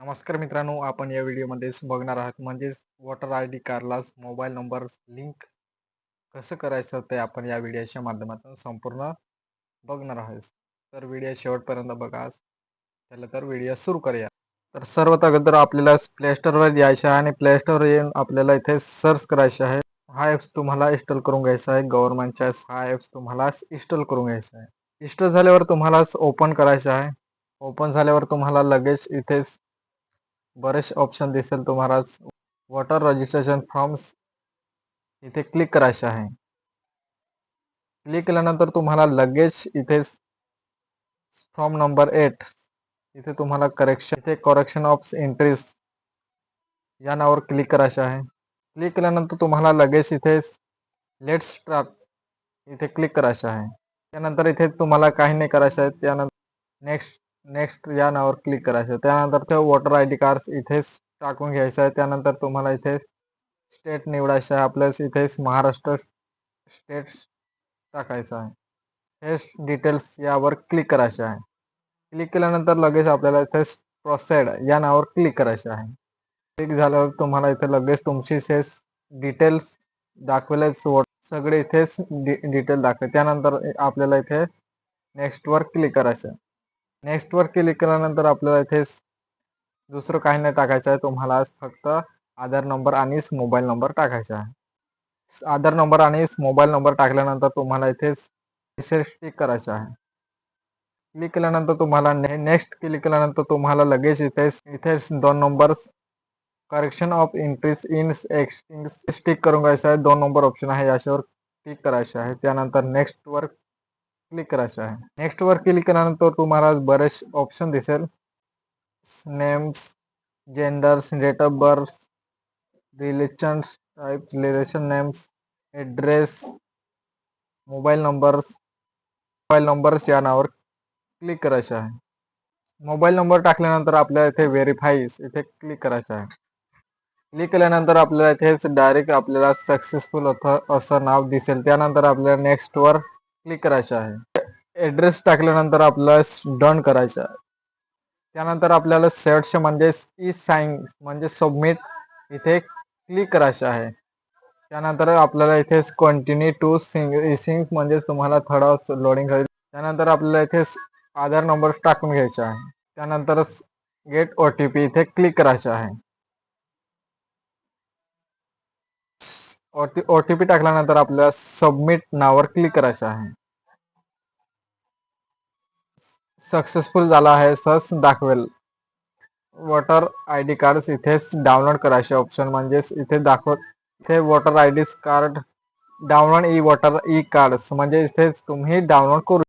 नमस्कार मित्रांनो, आपण या व्हिडिओमध्ये बघणार आहात म्हणजेच वोटर आय डी कार्डला मोबाईल नंबर लिंक कसं करायचं ते आपण या व्हिडिओच्या माध्यमातून संपूर्ण बघणार आहोत. तर व्हिडिओ शेवटपर्यंत बघा. चला तर व्हिडिओ सुरू करूया. तर सर्वात अगोदर आपल्याला प्ले स्टोअरवर यायचं आहे आणि प्ले स्टोअर येऊन आपल्याला इथे सर्च करायचं आहे. हा ॲप्स तुम्हाला इन्स्टॉल करून घ्यायचा आहे. गव्हर्नमेंटचा हा ॲप्स तुम्हाला इन्स्टॉल करून घ्यायचा आहे. इन्स्टॉल झाल्यावर तुम्हाला ओपन करायचं आहे. ओपन झाल्यावर तुम्हाला लगेच इथे बरेच ऑप्शन दिसेल तुम्हाला. वॉटर रजिस्ट्रेशन फॉर्म्स इथे क्लिक करायचे आहे. क्लिक केल्यानंतर तुम्हाला लगेच इथे फॉर्म नंबर 8 इथे तुम्हाला करेक्शन ऑफ एंट्रीज या नावावर क्लिक करायचे आहे. क्लिक केल्यानंतर तुम्हाला लगेच इथे लेट्स स्टार्ट इथे क्लिक करायचे आहे. त्यानंतर इथे तुम्हाला काही नाही करायचं आहे. त्यानंतर नेक्स्ट या नावावर क्लिक करायचं. त्यानंतर ते वोटर आय डी कार्ड इथेच टाकून घ्यायचं आहे. त्यानंतर तुम्हाला इथे स्टेट निवडायचं आहे. आपल्याला इथे महाराष्ट्र स्टेट टाकायचं आहे. हे डिटेल्स यावर क्लिक करायचे आहे. क्लिक केल्यानंतर लगेच आपल्याला इथे प्रोसेड या नावावर क्लिक करायचे आहे. क्लिक झाल्यावर तुम्हाला इथे लगेच तुमची डिटेल्स दाखवलेच सगळे इथेच डिटेल दाखवेल. त्यानंतर आपल्याला इथे नेक्स्टवर क्लिक करायचं आहे. नेक्स्टवर क्लिक केल्यानंतर आपल्याला इथे दुसरं काही नाही टाकायचं आहे. तुम्हाला फक्त आधार नंबर आणि मोबाईल नंबर टाकायचा आहे. आधार नंबर आणि मोबाईल नंबर टाकल्यानंतर तुम्हाला इथेच क्लिक करायचं आहे. क्लिक केल्यानंतर तुम्हाला नेक्स्ट क्लिक केल्यानंतर तुम्हाला लगेच इथेच 2 number correction of entries in tick करून घ्यायचं आहे. 2 नंबर ऑप्शन आहे याच्यावर क्लिक करायचं आहे. त्यानंतर नेक्स्टवर क्लिक करायचं आहे. नेक्स्टवर क्लिक केल्यानंतर तुम्हाला बरेच ऑप्शन दिसेल. Names, genders, date of birth, relations type, relation names, address, mobile numbers या नावावर क्लिक करायचं आहे. मोबाईल नंबर टाकल्यानंतर आपल्याला इथे व्हेरीफाईज इथे क्लिक करायचं आहे. क्लिक केल्यानंतर आपल्याला इथेच डायरेक्ट आपल्याला सक्सेसफुल असं नाव दिसेल. त्यानंतर आपल्याला नेक्स्टवर क्लिक करायचं आहे. ॲड्रेस टाकल्यानंतर आपल्याला डन करायचं आहे. त्यानंतर आपल्याला शेवटचे म्हणजे ई साइन म्हणजे सबमिट इथे क्लिक करायचं आहे. त्यानंतर आपल्याला इथे कंटिन्यू टू सिंग म्हणजे तुम्हाला थोडं लोडिंग होईल. त्यानंतर आपल्याला इथे आधार नंबर टाकून घ्यायचा आहे. त्यानंतर गेट OTP इथे क्लिक करायचं आहे. OTP टाकल्यानंतर आपल्याला सबमिट नावावर क्लिक करायचं आहे. सक्सेसफुल झाला आहे असं दाखवेल. वोटर आय डी कार्ड इथेच डाउनलोड करायचे ऑप्शन म्हणजेच इथे voter I D card download voter card म्हणजे इथेच तुम्ही डाउनलोड करू